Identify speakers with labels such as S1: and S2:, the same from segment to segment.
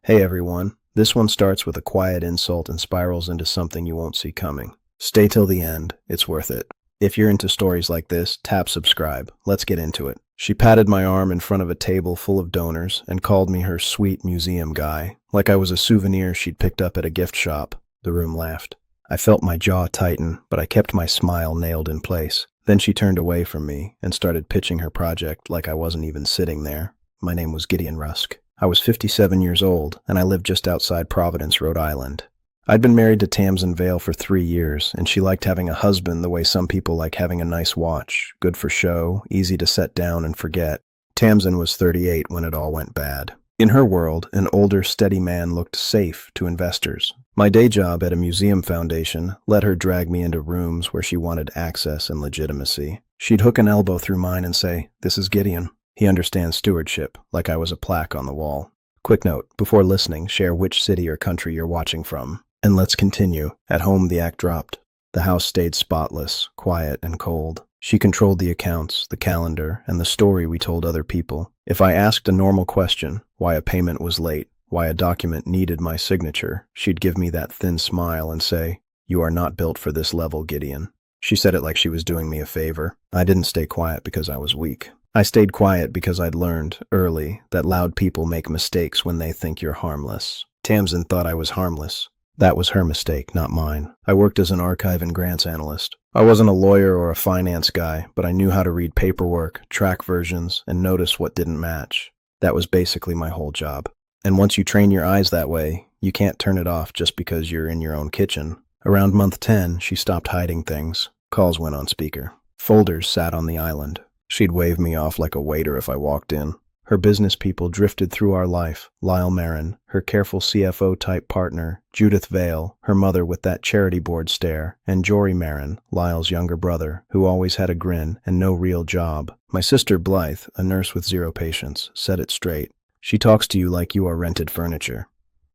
S1: Hey everyone, this one starts with a quiet insult and spirals into something you won't see coming. Stay till the end, it's worth it. If you're into stories like this, tap subscribe. Let's get into it. She patted my arm in front of a table full of donors and called me her sweet museum guy, like I was a souvenir she'd picked up at a gift shop. The room laughed. I felt my jaw tighten, but I kept my smile nailed in place. Then she turned away from me and started pitching her project like I wasn't even sitting there. My name was Gideon Rusk. I was 57 years old, and I lived just outside Providence, Rhode Island. I'd been married to Tamsin Vale for 3 years, and she liked having a husband the way some people like having a nice watch, good for show, easy to set down and forget. Tamsin was 38 when it all went bad. In her world, an older, steady man looked safe to investors. My day job at a museum foundation let her drag me into rooms where she wanted access and legitimacy. She'd hook an elbow through mine and say, "This is Gideon. He understands stewardship," like I was a plaque on the wall. Quick note, before listening, share which city or country you're watching from. And let's continue. At home, the act dropped. The house stayed spotless, quiet, and cold. She controlled the accounts, the calendar, and the story we told other people. If I asked a normal question, why a payment was late, why a document needed my signature, she'd give me that thin smile and say, "You are not built for this level, Gideon." She said it like she was doing me a favor. I didn't stay quiet because I was weak. I stayed quiet because I'd learned, early, that loud people make mistakes when they think you're harmless. Tamsin thought I was harmless. That was her mistake, not mine. I worked as an archive and grants analyst. I wasn't a lawyer or a finance guy, but I knew how to read paperwork, track versions, and notice what didn't match. That was basically my whole job. And once you train your eyes that way, you can't turn it off just because you're in your own kitchen. Around month 10, she stopped hiding things. Calls went on speaker. Folders sat on the island. She'd wave me off like a waiter if I walked in. Her business people drifted through our life. Lyle Marin, her careful CFO-type partner, Judith Vale, her mother with that charity board stare, and Jory Marin, Lyle's younger brother, who always had a grin and no real job. My sister Blythe, a nurse with 0 patients, said it straight. "She talks to you like you are rented furniture."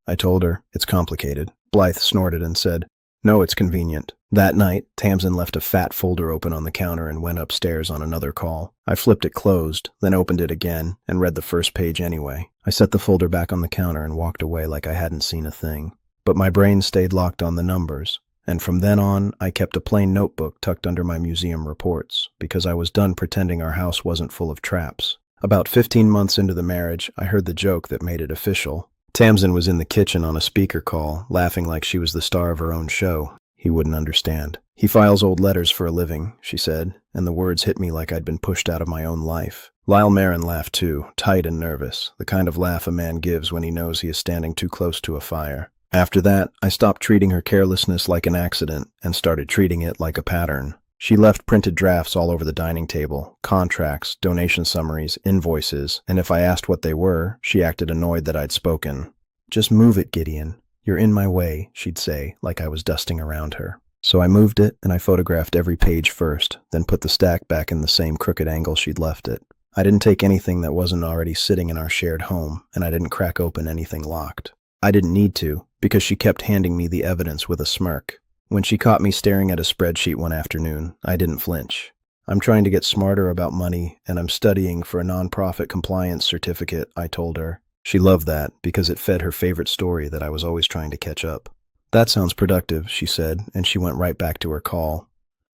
S1: I told her, "It's complicated." Blythe snorted and said, "No, it's convenient." That night, Tamsin left a fat folder open on the counter and went upstairs on another call. I flipped it closed, then opened it again, and read the first page anyway. I set the folder back on the counter and walked away like I hadn't seen a thing. But my brain stayed locked on the numbers, and from then on, I kept a plain notebook tucked under my museum reports, because I was done pretending our house wasn't full of traps. About 15 months into the marriage, I heard the joke that made it official. Tamsin was in the kitchen on a speaker call, laughing like she was the star of her own show. He wouldn't understand. "He files old letters for a living," she said, and the words hit me like I'd been pushed out of my own life. Lyle Marin laughed too, tight and nervous, the kind of laugh a man gives when he knows he is standing too close to a fire. After that, I stopped treating her carelessness like an accident and started treating it like a pattern. She left printed drafts all over the dining table, contracts, donation summaries, invoices, and if I asked what they were, she acted annoyed that I'd spoken. "Just move it, Gideon. You're in my way," she'd say, like I was dusting around her. So I moved it, and I photographed every page first, then put the stack back in the same crooked angle she'd left it. I didn't take anything that wasn't already sitting in our shared home, and I didn't crack open anything locked. I didn't need to, because she kept handing me the evidence with a smirk. When she caught me staring at a spreadsheet one afternoon, I didn't flinch. "I'm trying to get smarter about money, and I'm studying for a nonprofit compliance certificate," I told her. She loved that because it fed her favorite story that I was always trying to catch up. "That sounds productive," she said, and she went right back to her call.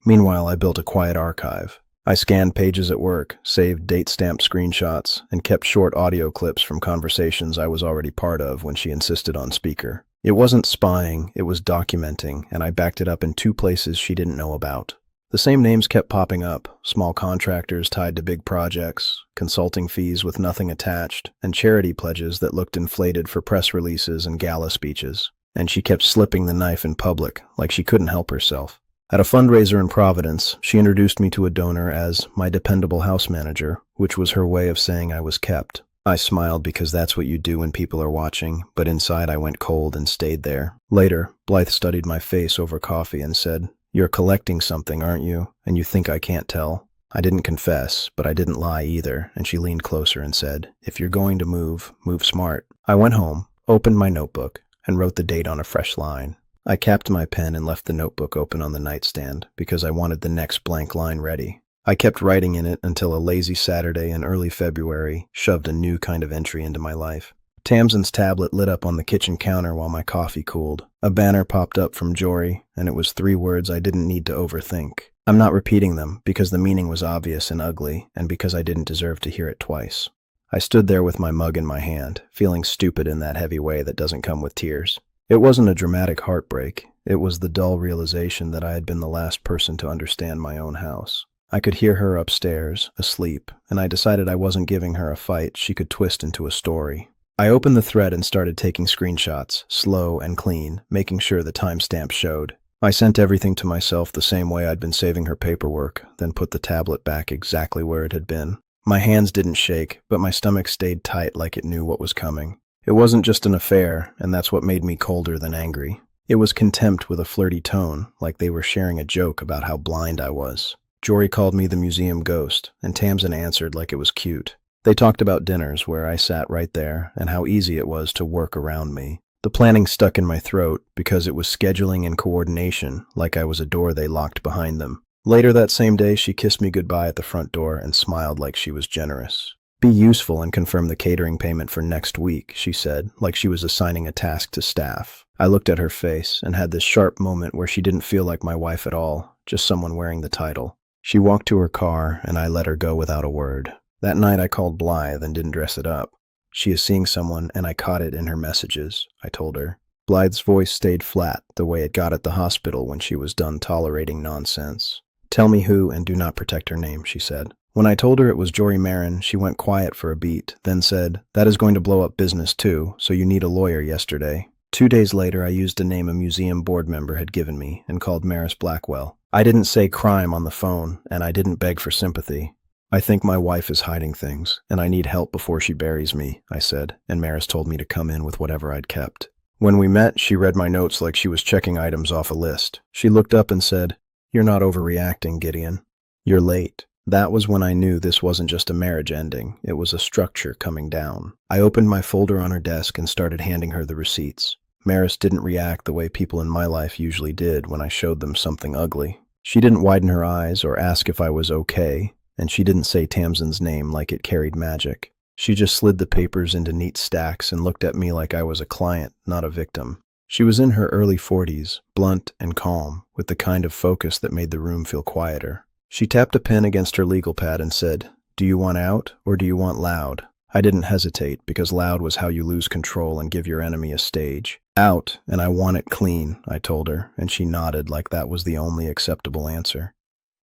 S1: Meanwhile, I built a quiet archive. I scanned pages at work, saved date-stamped screenshots, and kept short audio clips from conversations I was already part of when she insisted on speaker. It wasn't spying, it was documenting, and I backed it up in 2 places she didn't know about. The same names kept popping up: small contractors tied to big projects, consulting fees with nothing attached, and charity pledges that looked inflated for press releases and gala speeches. And she kept slipping the knife in public, like she couldn't help herself. At a fundraiser in Providence, she introduced me to a donor as my dependable house manager, which was her way of saying I was kept. I smiled because that's what you do when people are watching, but inside I went cold and stayed there. Later, Blythe studied my face over coffee and said, "You're collecting something, aren't you? And you think I can't tell?" I didn't confess, but I didn't lie either, and she leaned closer and said, "If you're going to move, move smart." I went home, opened my notebook, and wrote the date on a fresh line. I capped my pen and left the notebook open on the nightstand because I wanted the next blank line ready. I kept writing in it until a lazy Saturday in early February shoved a new kind of entry into my life. Tamsin's tablet lit up on the kitchen counter while my coffee cooled. A banner popped up from Jory, and it was 3 words I didn't need to overthink. I'm not repeating them because the meaning was obvious and ugly, and because I didn't deserve to hear it twice. I stood there with my mug in my hand, feeling stupid in that heavy way that doesn't come with tears. It wasn't a dramatic heartbreak. It was the dull realization that I had been the last person to understand my own house. I could hear her upstairs, asleep, and I decided I wasn't giving her a fight she could twist into a story. I opened the thread and started taking screenshots, slow and clean, making sure the timestamp showed. I sent everything to myself the same way I'd been saving her paperwork, then put the tablet back exactly where it had been. My hands didn't shake, but my stomach stayed tight like it knew what was coming. It wasn't just an affair, and that's what made me colder than angry. It was contempt with a flirty tone, like they were sharing a joke about how blind I was. Jory called me the museum ghost, and Tamsin answered like it was cute. They talked about dinners where I sat right there and how easy it was to work around me. The planning stuck in my throat because it was scheduling and coordination, like I was a door they locked behind them. Later that same day, she kissed me goodbye at the front door and smiled like she was generous. Be useful and confirm the catering payment for next week, she said, like she was assigning a task to staff. I looked at her face and had this sharp moment where she didn't feel like my wife at all, just someone wearing the title. She walked to her car and I let her go without a word. That night I called Blythe and didn't dress it up. She is seeing someone and I caught it in her messages, I told her. Blythe's voice stayed flat, the way it got at the hospital when she was done tolerating nonsense. Tell me who and do not protect her name, she said. When I told her it was Jory Marin, she went quiet for a beat, then said, that is going to blow up business too, so you need a lawyer yesterday. 2 days later, I used a name a museum board member had given me and called Maris Blackwell. I didn't say crime on the phone, and I didn't beg for sympathy. I think my wife is hiding things, and I need help before she buries me, I said, and Maris told me to come in with whatever I'd kept. When we met, she read my notes like she was checking items off a list. She looked up and said, "You're not overreacting, Gideon. You're late." That was when I knew this wasn't just a marriage ending, it was a structure coming down. I opened my folder on her desk and started handing her the receipts. Maris didn't react the way people in my life usually did when I showed them something ugly. She didn't widen her eyes or ask if I was okay, and she didn't say Tamsin's name like it carried magic. She just slid the papers into neat stacks and looked at me like I was a client, not a victim. She was in her early 40s, blunt and calm, with the kind of focus that made the room feel quieter. She tapped a pen against her legal pad and said, "Do you want out or do you want loud?" I didn't hesitate because loud was how you lose control and give your enemy a stage. Out, and I want it clean, I told her, and she nodded like that was the only acceptable answer.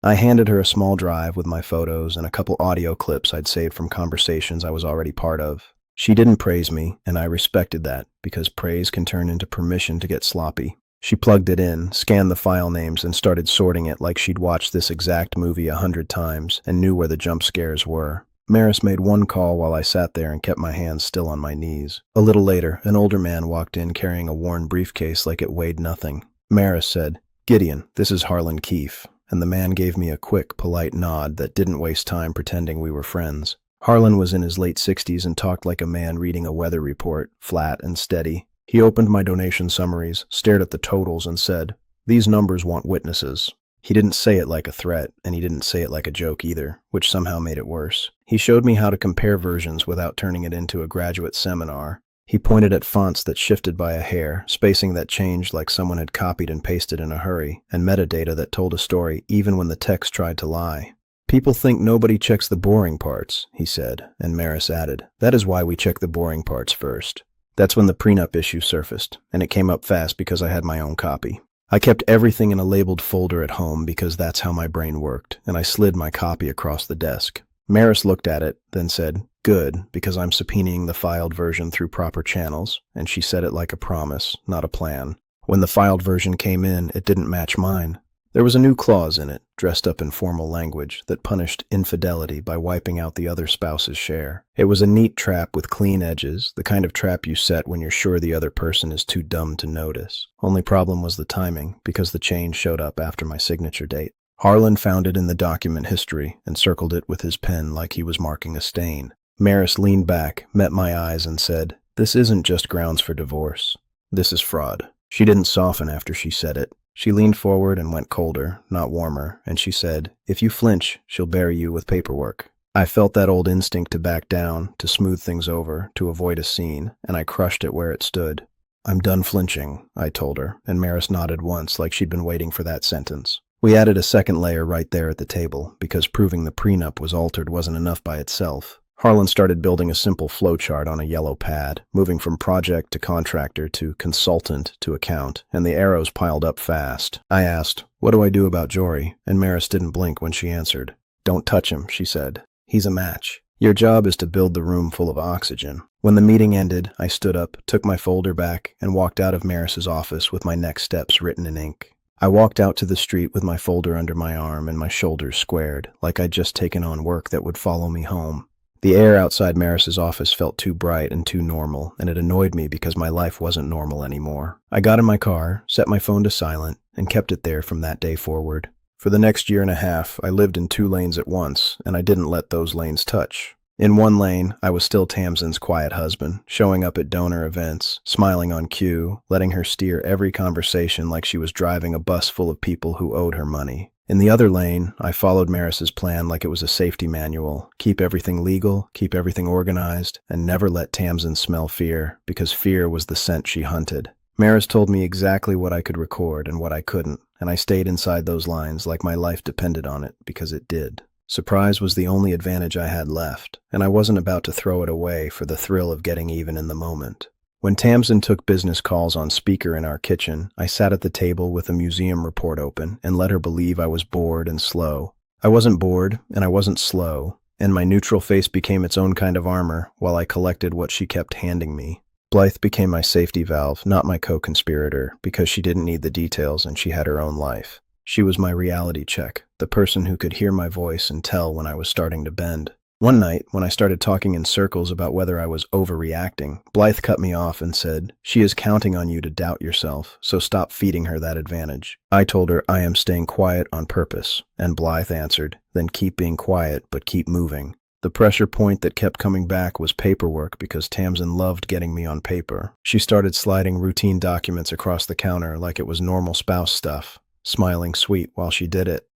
S1: I handed her a small drive with my photos and a couple audio clips I'd saved from conversations I was already part of. She didn't praise me, and I respected that because praise can turn into permission to get sloppy. She plugged it in, scanned the file names, and started sorting it like she'd watched this exact movie 100 times and knew where the jump scares were. Maris made one call while I sat there and kept my hands still on my knees. A little later, an older man walked in carrying a worn briefcase like it weighed nothing. Maris said, "Gideon, this is Harlan Keefe," and the man gave me a quick, polite nod that didn't waste time pretending we were friends. Harlan was in his late 60s and talked like a man reading a weather report, flat and steady. He opened my donation summaries, stared at the totals, and said, "These numbers want witnesses." He didn't say it like a threat, and he didn't say it like a joke either, which somehow made it worse. He showed me how to compare versions without turning it into a graduate seminar. He pointed at fonts that shifted by a hair, spacing that changed like someone had copied and pasted in a hurry, and metadata that told a story even when the text tried to lie. "People think nobody checks the boring parts," he said, and Maris added, "That is why we check the boring parts first." That's when the prenup issue surfaced, and it came up fast because I had my own copy. I kept everything in a labeled folder at home because that's how my brain worked, and I slid my copy across the desk. Maris looked at it, then said, "Good, because I'm subpoenaing the filed version through proper channels," and she said it like a promise, not a plan. When the filed version came in, it didn't match mine. There was a new clause in it, dressed up in formal language, that punished infidelity by wiping out the other spouse's share. It was a neat trap with clean edges, the kind of trap you set when you're sure the other person is too dumb to notice. Only problem was the timing, because the change showed up after my signature date. Harlan found it in the document history and circled it with his pen like he was marking a stain. Maris leaned back, met my eyes, and said, "This isn't just grounds for divorce. This is fraud." She didn't soften after she said it. She leaned forward and went colder, not warmer, and she said, "If you flinch, she'll bury you with paperwork." I felt that old instinct to back down, to smooth things over, to avoid a scene, and I crushed it where it stood. "I'm done flinching," I told her, and Maris nodded once like she'd been waiting for that sentence. We added a second layer right there at the table, because proving the prenup was altered wasn't enough by itself. Harlan started building a simple flowchart on a yellow pad, moving from project to contractor to consultant to account, and the arrows piled up fast. I asked, "What do I do about Jory?" And Maris didn't blink when she answered. "Don't touch him," she said. "He's a match. Your job is to build the room full of oxygen." When the meeting ended, I stood up, took my folder back, and walked out of Maris's office with my next steps written in ink. I walked out to the street with my folder under my arm and my shoulders squared, like I'd just taken on work that would follow me home. The air outside Maris's office felt too bright and too normal, and it annoyed me because my life wasn't normal anymore. I got in my car, set my phone to silent, and kept it there from that day forward. For the next year and a half, I lived in 2 lanes at once, and I didn't let those lanes touch. In one lane, I was still Tamsin's quiet husband, showing up at donor events, smiling on cue, letting her steer every conversation like she was driving a bus full of people who owed her money. In the other lane, I followed Maris's plan like it was a safety manual. Keep everything legal, keep everything organized, and never let Tamsin smell fear, because fear was the scent she hunted. Maris told me exactly what I could record and what I couldn't, and I stayed inside those lines like my life depended on it, because it did. Surprise was the only advantage I had left, and I wasn't about to throw it away for the thrill of getting even in the moment. When Tamsin took business calls on speaker in our kitchen, I sat at the table with a museum report open and let her believe I was bored and slow. I wasn't bored, and I wasn't slow, and my neutral face became its own kind of armor while I collected what she kept handing me. Blythe became my safety valve, not my co-conspirator, because she didn't need the details and she had her own life. She was my reality check, the person who could hear my voice and tell when I was starting to bend. One night, when I started talking in circles about whether I was overreacting, Blythe cut me off and said, "She is counting on you to doubt yourself, so stop feeding her that advantage." I told her I am staying quiet on purpose, and Blythe answered, "Then keep being quiet, but keep moving." The pressure point that kept coming back was paperwork because Tamsin loved getting me on paper. She started sliding routine documents across the counter like it was normal spouse stuff, smiling sweet while she did it,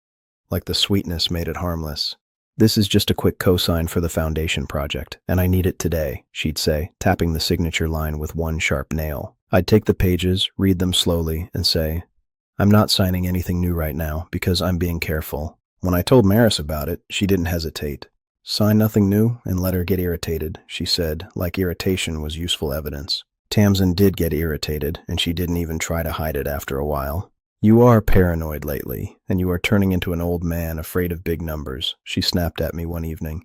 S1: like the sweetness made it harmless. "This is just a quick cosign for the foundation project, and I need it today," she'd say, tapping the signature line with one sharp nail. I'd take the pages, read them slowly, and say, "I'm not signing anything new right now because I'm being careful." When I told Maris about it, she didn't hesitate. "Sign nothing new and let her get irritated," she said, like irritation was useful evidence. Tamsin did get irritated, and she didn't even try to hide it after a while. "You are paranoid lately, and you are turning into an old man afraid of big numbers," she snapped at me one evening.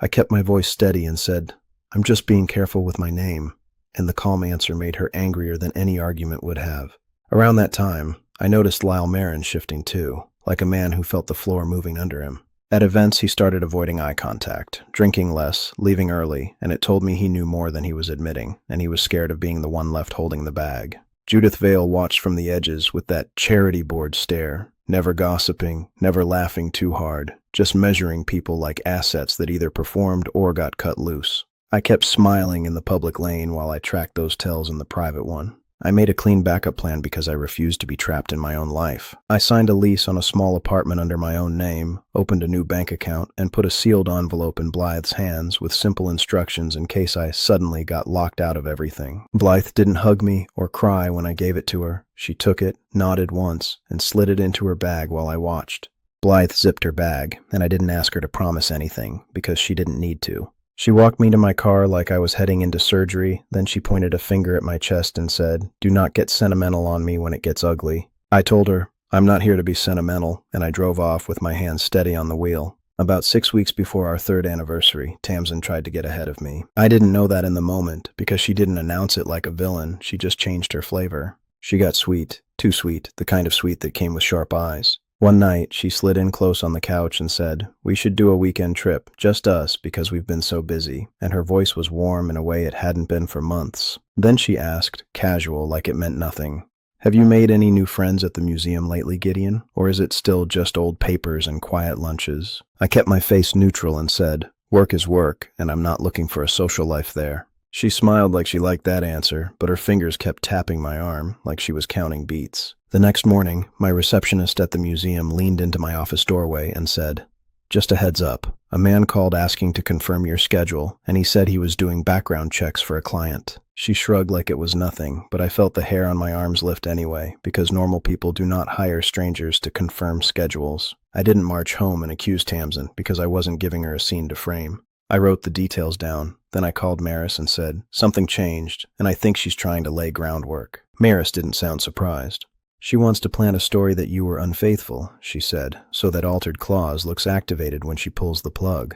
S1: I kept my voice steady and said, "I'm just being careful with my name," and the calm answer made her angrier than any argument would have. Around that time, I noticed Lyle Marin shifting too, like a man who felt the floor moving under him. At events, he started avoiding eye contact, drinking less, leaving early, and it told me he knew more than he was admitting, and he was scared of being the one left holding the bag. Judith Vale watched from the edges with that charity board stare, never gossiping, never laughing too hard, just measuring people like assets that either performed or got cut loose. I kept smiling in the public lane while I tracked those tells in the private one. I made a clean backup plan because I refused to be trapped in my own life. I signed a lease on a small apartment under my own name, opened a new bank account, and put a sealed envelope in Blythe's hands with simple instructions in case I suddenly got locked out of everything. Blythe didn't hug me or cry when I gave it to her. She took it, nodded once, and slid it into her bag while I watched. Blythe zipped her bag, and I didn't ask her to promise anything because she didn't need to. She walked me to my car like I was heading into surgery, then she pointed a finger at my chest and said, "Do not get sentimental on me when it gets ugly." I told her, "I'm not here to be sentimental," and I drove off with my hands steady on the wheel. About 6 weeks before our 3rd anniversary, Tamsin tried to get ahead of me. I didn't know that in the moment, because she didn't announce it like a villain, she just changed her flavor. She got sweet, too sweet, the kind of sweet that came with sharp eyes. One night, she slid in close on the couch and said, "We should do a weekend trip, just us, because we've been so busy," and her voice was warm in a way it hadn't been for months. Then she asked, casual, like it meant nothing, "Have you made any new friends at the museum lately, Gideon? Or is it still just old papers and quiet lunches?" I kept my face neutral and said, "Work is work, and I'm not looking for a social life there." She smiled like she liked that answer, but her fingers kept tapping my arm, like she was counting beats. The next morning, my receptionist at the museum leaned into my office doorway and said, Just a heads up. A man called asking to confirm your schedule, and he said he was doing background checks for a client. She shrugged like it was nothing, but I felt the hair on my arms lift anyway, because normal people do not hire strangers to confirm schedules. I didn't march home and accuse Tamsin because I wasn't giving her a scene to frame. I wrote the details down. Then I called Maris and said, "Something changed, and I think she's trying to lay groundwork." Maris didn't sound surprised. "She wants to plant a story that you were unfaithful," she said, "so that altered clause looks activated when she pulls the plug."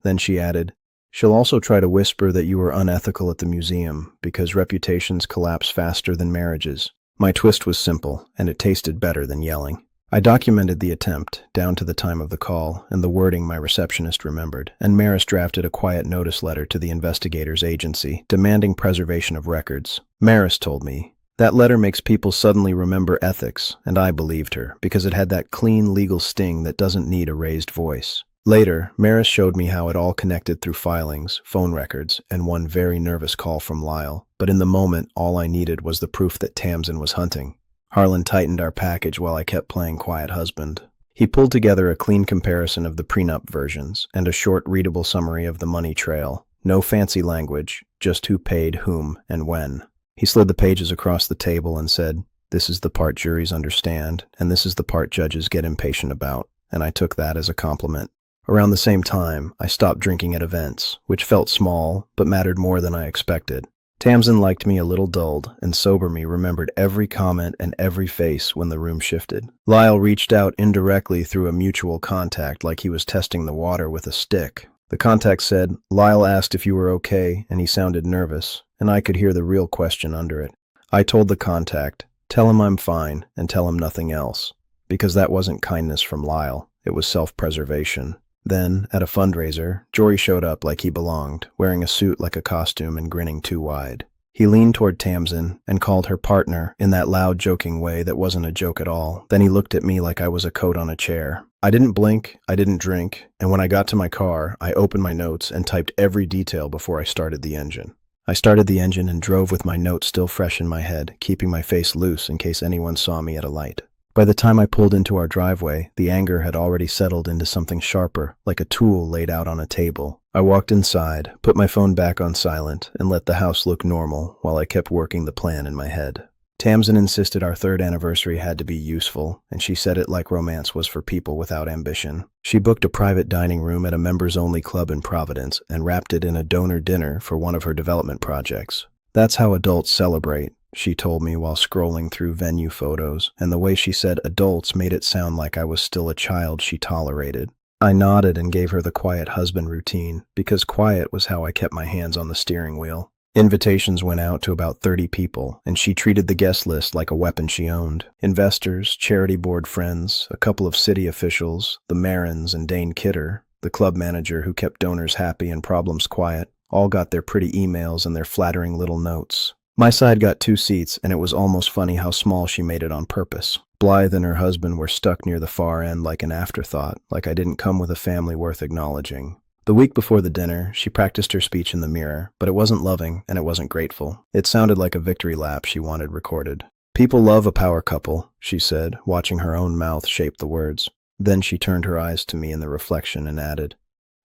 S1: Then she added, "She'll also try to whisper that you were unethical at the museum because reputations collapse faster than marriages." My twist was simple, and it tasted better than yelling. I documented the attempt, down to the time of the call, and the wording my receptionist remembered, and Maris drafted a quiet notice letter to the investigators' agency, demanding preservation of records. Maris told me, "That letter makes people suddenly remember ethics," and I believed her, because it had that clean legal sting that doesn't need a raised voice. Later, Maris showed me how it all connected through filings, phone records, and one very nervous call from Lyle. But in the moment, all I needed was the proof that Tamsin was hunting. Harlan tightened our package while I kept playing quiet husband. He pulled together a clean comparison of the prenup versions and a short readable summary of the money trail. No fancy language, just who paid whom and when. He slid the pages across the table and said, "This is the part juries understand, and this is the part judges get impatient about," and I took that as a compliment. Around the same time, I stopped drinking at events, which felt small, but mattered more than I expected. Tamsin liked me a little dulled, and sober me remembered every comment and every face when the room shifted. Lyle reached out indirectly through a mutual contact like he was testing the water with a stick. The contact said, "Lyle asked if you were okay, and he sounded nervous," and I could hear the real question under it. I told the contact, "Tell him I'm fine, and tell him nothing else," because that wasn't kindness from Lyle, it was self-preservation. Then, at a fundraiser, Jory showed up like he belonged, wearing a suit like a costume and grinning too wide. He leaned toward Tamsin and called her partner in that loud, joking way that wasn't a joke at all. Then he looked at me like I was a coat on a chair. I didn't blink, I didn't drink, and when I got to my car, I opened my notes and typed every detail before I started the engine. I started the engine and drove with my notes still fresh in my head, keeping my face loose in case anyone saw me at a light. By the time I pulled into our driveway, the anger had already settled into something sharper, like a tool laid out on a table. I walked inside, put my phone back on silent, and let the house look normal while I kept working the plan in my head. Tamsin insisted our third anniversary had to be useful, and she said it like romance was for people without ambition. She booked a private dining room at a members-only club in Providence and wrapped it in a donor dinner for one of her development projects. "That's how adults celebrate," she told me while scrolling through venue photos, and the way she said adults made it sound like I was still a child she tolerated. I nodded and gave her the quiet husband routine, because quiet was how I kept my hands on the steering wheel. Invitations went out to about 30 people, and she treated the guest list like a weapon she owned. Investors, charity board friends, a couple of city officials, the Marins and Dane Kidder, the club manager who kept donors happy and problems quiet, all got their pretty emails and their flattering little notes. My side got 2 seats, and it was almost funny how small she made it on purpose. Blythe and her husband were stuck near the far end like an afterthought, like I didn't come with a family worth acknowledging. The week before the dinner, she practiced her speech in the mirror, but it wasn't loving and it wasn't grateful. It sounded like a victory lap she wanted recorded. "People love a power couple," she said, watching her own mouth shape the words. Then she turned her eyes to me in the reflection and added,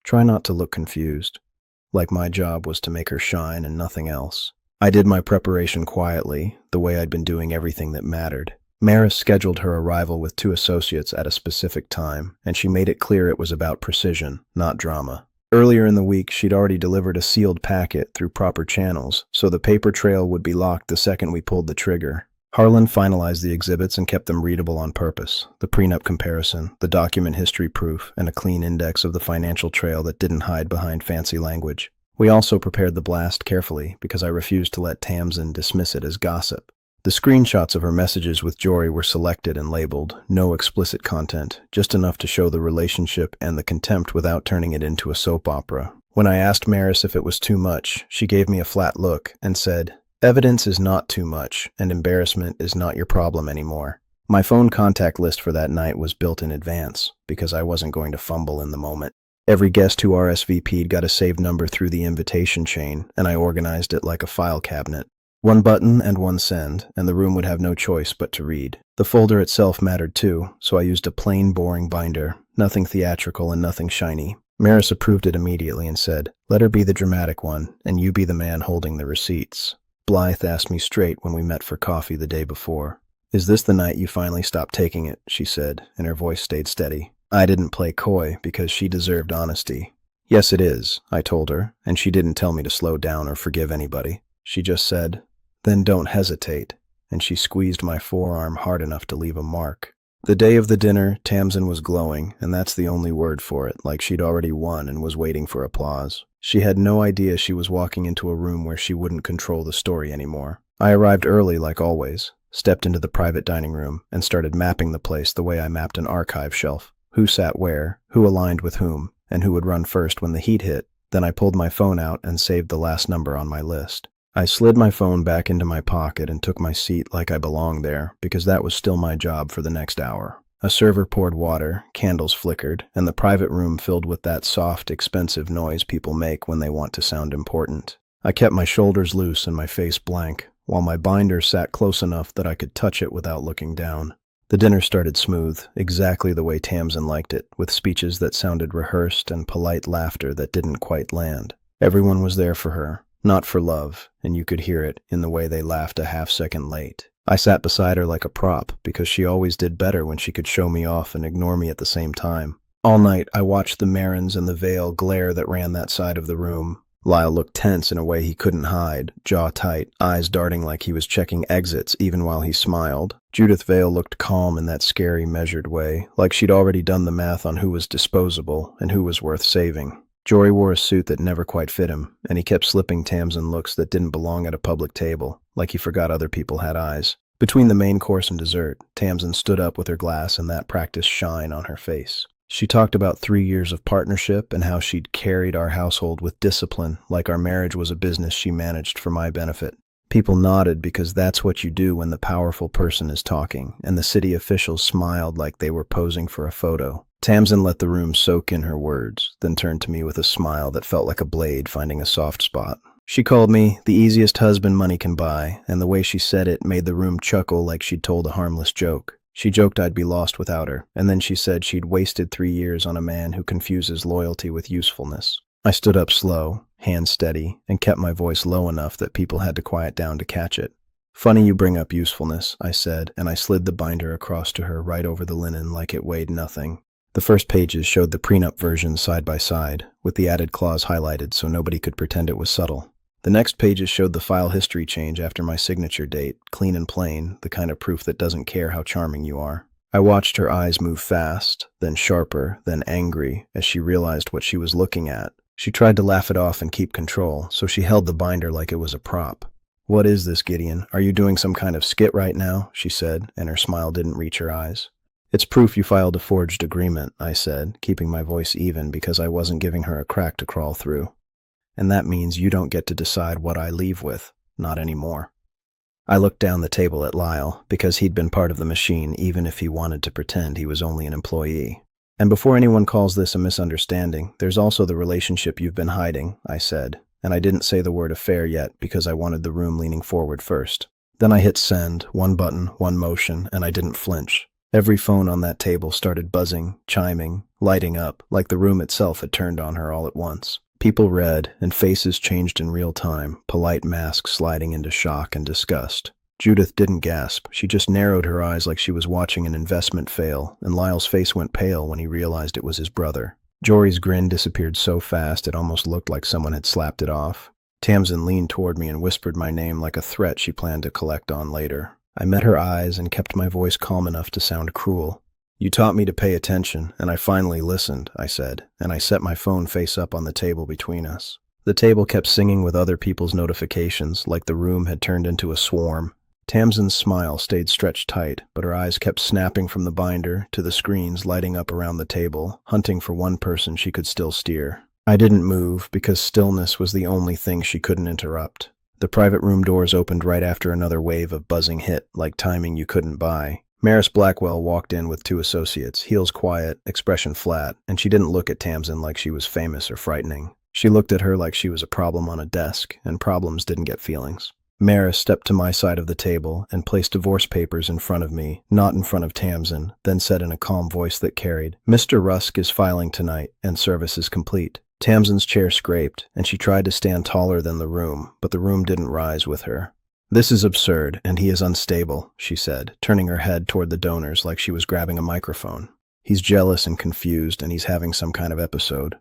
S1: "Try not to look confused," like my job was to make her shine and nothing else. I did my preparation quietly, the way I'd been doing everything that mattered. Maris scheduled her arrival with 2 associates at a specific time, and she made it clear it was about precision, not drama. Earlier in the week, she'd already delivered a sealed packet through proper channels, so the paper trail would be locked the second we pulled the trigger. Harlan finalized the exhibits and kept them readable on purpose: the prenup comparison, the document history proof, and a clean index of the financial trail that didn't hide behind fancy language. We also prepared the blast carefully because I refused to let Tamsin dismiss it as gossip. The screenshots of her messages with Jory were selected and labeled, no explicit content, just enough to show the relationship and the contempt without turning it into a soap opera. When I asked Maris if it was too much, she gave me a flat look and said, "Evidence is not too much, and embarrassment is not your problem anymore." My phone contact list for that night was built in advance because I wasn't going to fumble in the moment. Every guest who RSVP'd got a saved number through the invitation chain, and I organized it like a file cabinet. One button and one send, and the room would have no choice but to read. The folder itself mattered too, so I used a plain, boring binder, nothing theatrical and nothing shiny. Maris approved it immediately and said, "Let her be the dramatic one, and you be the man holding the receipts." Blythe asked me straight when we met for coffee the day before. "Is this the night you finally stopped taking it?" she said, and her voice stayed steady. I didn't play coy because she deserved honesty. "Yes, it is," I told her, and she didn't tell me to slow down or forgive anybody. She just said, "Then don't hesitate," and she squeezed my forearm hard enough to leave a mark. The day of the dinner, Tamsin was glowing, and that's the only word for it, like she'd already won and was waiting for applause. She had no idea she was walking into a room where she wouldn't control the story anymore. I arrived early like always, stepped into the private dining room, and started mapping the place the way I mapped an archive shelf. Who sat where, who aligned with whom, and who would run first when the heat hit. Then I pulled my phone out and saved the last number on my list. I slid my phone back into my pocket and took my seat like I belonged there, because that was still my job for the next hour. A server poured water, candles flickered, and the private room filled with that soft, expensive noise people make when they want to sound important. I kept my shoulders loose and my face blank, while my binder sat close enough that I could touch it without looking down. The dinner started smooth, exactly the way Tamsin liked it, with speeches that sounded rehearsed and polite laughter that didn't quite land. Everyone was there for her. Not for love, and you could hear it in the way they laughed a half-second late. I sat beside her like a prop, because she always did better when she could show me off and ignore me at the same time. All night, I watched the Marins and the veil glare that ran that side of the room. Lyle looked tense in a way he couldn't hide, jaw tight, eyes darting like he was checking exits even while he smiled. Judith Vale looked calm in that scary, measured way, like she'd already done the math on who was disposable and who was worth saving. Jory wore a suit that never quite fit him, and he kept slipping Tamsin looks that didn't belong at a public table, like he forgot other people had eyes. Between the main course and dessert, Tamsin stood up with her glass and that practiced shine on her face. She talked about 3 years of partnership and how she'd carried our household with discipline, like our marriage was a business she managed for my benefit. People nodded because that's what you do when the powerful person is talking, and the city officials smiled like they were posing for a photo. Tamsin let the room soak in her words, then turned to me with a smile that felt like a blade finding a soft spot. She called me the easiest husband money can buy, and the way she said it made the room chuckle like she'd told a harmless joke. She joked I'd be lost without her, and then she said she'd wasted 3 years on a man who confuses loyalty with usefulness. I stood up slow, hands steady, and kept my voice low enough that people had to quiet down to catch it. "Funny you bring up usefulness," I said, and I slid the binder across to her right over the linen like it weighed nothing. The first pages showed the prenup version side by side, with the added clause highlighted so nobody could pretend it was subtle. The next pages showed the file history change after my signature date, clean and plain, the kind of proof that doesn't care how charming you are. I watched her eyes move fast, then sharper, then angry, as she realized what she was looking at. She tried to laugh it off and keep control, so she held the binder like it was a prop. "What is this, Gideon? Are you doing some kind of skit right now?" she said, and her smile didn't reach her eyes. "It's proof you filed a forged agreement," I said, keeping my voice even because I wasn't giving her a crack to crawl through. "And that means you don't get to decide what I leave with. Not anymore." I looked down the table at Lyle, because he'd been part of the machine even if he wanted to pretend he was only an employee. "And before anyone calls this a misunderstanding, there's also the relationship you've been hiding," I said, and I didn't say the word affair yet because I wanted the room leaning forward first. Then I hit send, one button, one motion, and I didn't flinch. Every phone on that table started buzzing, chiming, lighting up, like the room itself had turned on her all at once. People read, and faces changed in real time, polite masks sliding into shock and disgust. Judith didn't gasp. She just narrowed her eyes like she was watching an investment fail, and Lyle's face went pale when he realized it was his brother. Jory's grin disappeared so fast it almost looked like someone had slapped it off. Tamsin leaned toward me and whispered my name like a threat she planned to collect on later. I met her eyes and kept my voice calm enough to sound cruel. "You taught me to pay attention, and I finally listened," I said, and I set my phone face up on the table between us. The table kept singing with other people's notifications, like the room had turned into a swarm. Tamsin's smile stayed stretched tight, but her eyes kept snapping from the binder to the screens lighting up around the table, hunting for one person she could still steer. I didn't move, because stillness was the only thing she couldn't interrupt. The private room doors opened right after another wave of buzzing hit, like timing you couldn't buy. Maris Blackwell walked in with 2 associates, heels quiet, expression flat, and she didn't look at Tamsin like she was famous or frightening. She looked at her like she was a problem on a desk, and problems didn't get feelings. Maris stepped to my side of the table and placed divorce papers in front of me, not in front of Tamsin, then said in a calm voice that carried, "Mr. Rusk is filing tonight, and service is complete." Tamsin's chair scraped, and she tried to stand taller than the room, but the room didn't rise with her. "This is absurd, and he is unstable," she said, turning her head toward the donors like she was grabbing a microphone. "He's jealous and confused, and he's having some kind of episode."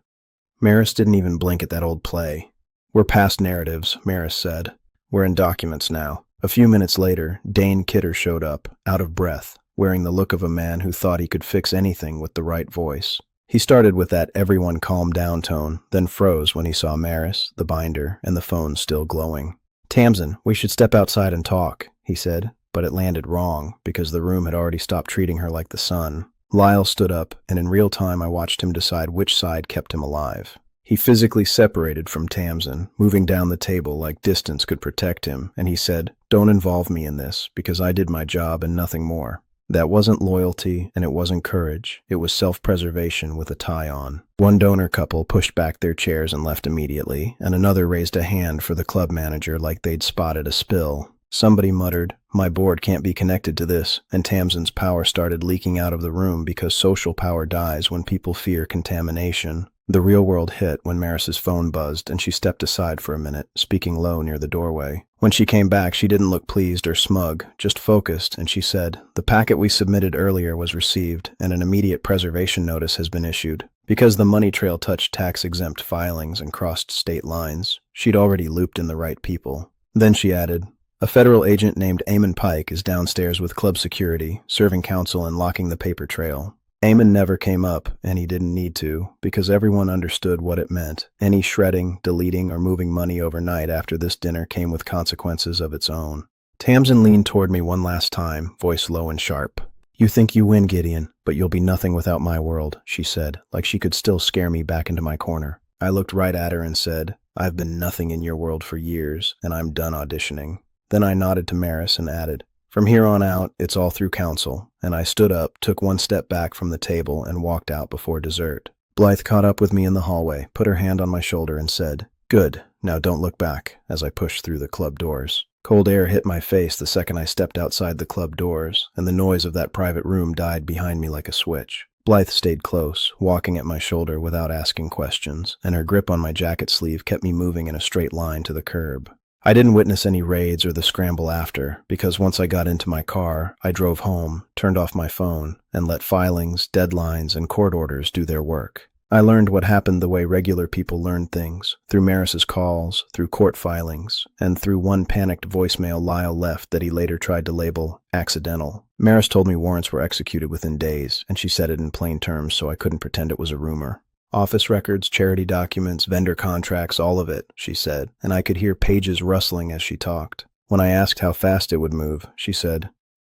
S1: Maris didn't even blink at that old play. "We're past narratives," Maris said. "We're in documents now." A few minutes later, Dane Kidder showed up, out of breath, wearing the look of a man who thought he could fix anything with the right voice. He started with that "everyone calm down" tone, then froze when he saw Maris, the binder, and the phone still glowing. "Tamsin, we should step outside and talk," he said, but it landed wrong because the room had already stopped treating her like the sun. Lyle stood up, and in real time I watched him decide which side kept him alive. He physically separated from Tamsin, moving down the table like distance could protect him, and he said, "Don't involve me in this, because I did my job and nothing more." That wasn't loyalty, and it wasn't courage. It was self-preservation with a tie on. One donor couple pushed back their chairs and left immediately, and another raised a hand for the club manager like they'd spotted a spill. Somebody muttered, "My board can't be connected to this," and Tamsin's power started leaking out of the room because social power dies when people fear contamination. The real world hit when Maris's phone buzzed, and she stepped aside for a minute, speaking low near the doorway. When she came back, she didn't look pleased or smug, just focused, and she said, "The packet we submitted earlier was received, and an immediate preservation notice has been issued." Because the money trail touched tax-exempt filings and crossed state lines, she'd already looped in the right people. Then she added, "A federal agent named Eamon Pike is downstairs with club security, serving counsel and locking the paper trail." Eamon never came up, and he didn't need to, because everyone understood what it meant. Any shredding, deleting, or moving money overnight after this dinner came with consequences of its own. Tamsin leaned toward me one last time, voice low and sharp. "You think you win, Gideon, but you'll be nothing without my world," she said, like she could still scare me back into my corner. I looked right at her and said, "I've been nothing in your world for years, and I'm done auditioning." Then I nodded to Maris and added, "From here on out, it's all through counsel," and I stood up, took one step back from the table, and walked out before dessert. Blythe caught up with me in the hallway, put her hand on my shoulder, and said, "Good, now don't look back," as I pushed through the club doors. Cold air hit my face the second I stepped outside the club doors, and the noise of that private room died behind me like a switch. Blythe stayed close, walking at my shoulder without asking questions, and her grip on my jacket sleeve kept me moving in a straight line to the curb. I didn't witness any raids or the scramble after, because once I got into my car, I drove home, turned off my phone, and let filings, deadlines, and court orders do their work. I learned what happened the way regular people learn things, through Maris's calls, through court filings, and through one panicked voicemail Lyle left that he later tried to label accidental. Maris told me warrants were executed within days, and she said it in plain terms so I couldn't pretend it was a rumor. "Office records, charity documents, vendor contracts, all of it," she said, and I could hear pages rustling as she talked. When I asked how fast it would move, she said,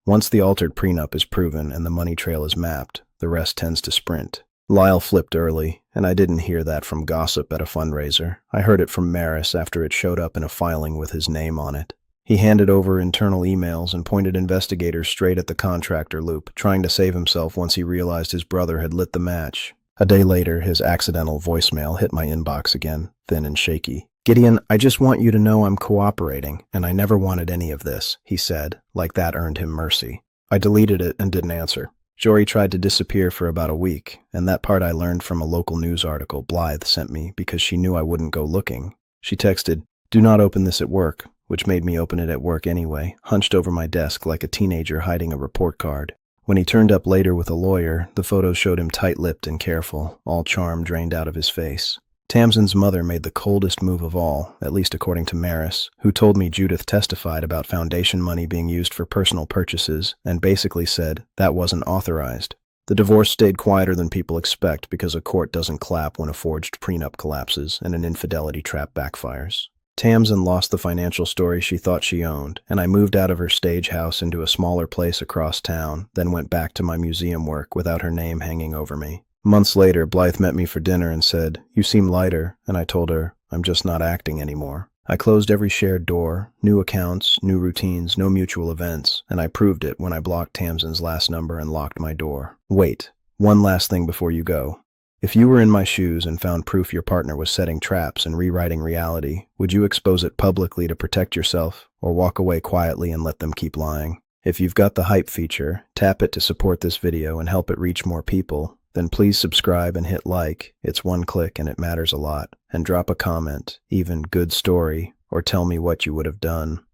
S1: "Once the altered prenup is proven and the money trail is mapped, the rest tends to sprint." Lyle flipped early, and I didn't hear that from gossip at a fundraiser. I heard it from Maris after it showed up in a filing with his name on it. He handed over internal emails and pointed investigators straight at the contractor loop, trying to save himself once he realized his brother had lit the match. A day later, his accidental voicemail hit my inbox again, thin and shaky. "Gideon, I just want you to know I'm cooperating, and I never wanted any of this," he said, like that earned him mercy. I deleted it and didn't answer. Jory tried to disappear for about a week, and that part I learned from a local news article Blythe sent me because she knew I wouldn't go looking. She texted, "Do not open this at work," which made me open it at work anyway, hunched over my desk like a teenager hiding a report card. When he turned up later with a lawyer, the photos showed him tight-lipped and careful, all charm drained out of his face. Tamsin's mother made the coldest move of all, at least according to Maris, who told me Judith testified about foundation money being used for personal purchases and basically said that wasn't authorized. The divorce stayed quieter than people expect because a court doesn't clap when a forged prenup collapses and an infidelity trap backfires. Tamsin lost the financial story she thought she owned, and I moved out of her stage house into a smaller place across town, then went back to my museum work without her name hanging over me. Months later, Blythe met me for dinner and said, "You seem lighter," and I told her, "I'm just not acting anymore." I closed every shared door, new accounts, new routines, no mutual events, and I proved it when I blocked Tamsin's last number and locked my door. "Wait, one last thing before you go." If you were in my shoes and found proof your partner was setting traps and rewriting reality, would you expose it publicly to protect yourself, or walk away quietly and let them keep lying? If you've got the hype feature, tap it to support this video and help it reach more people. Then please subscribe and hit like. It's one click and it matters a lot. And drop a comment, even "good story," or tell me what you would have done.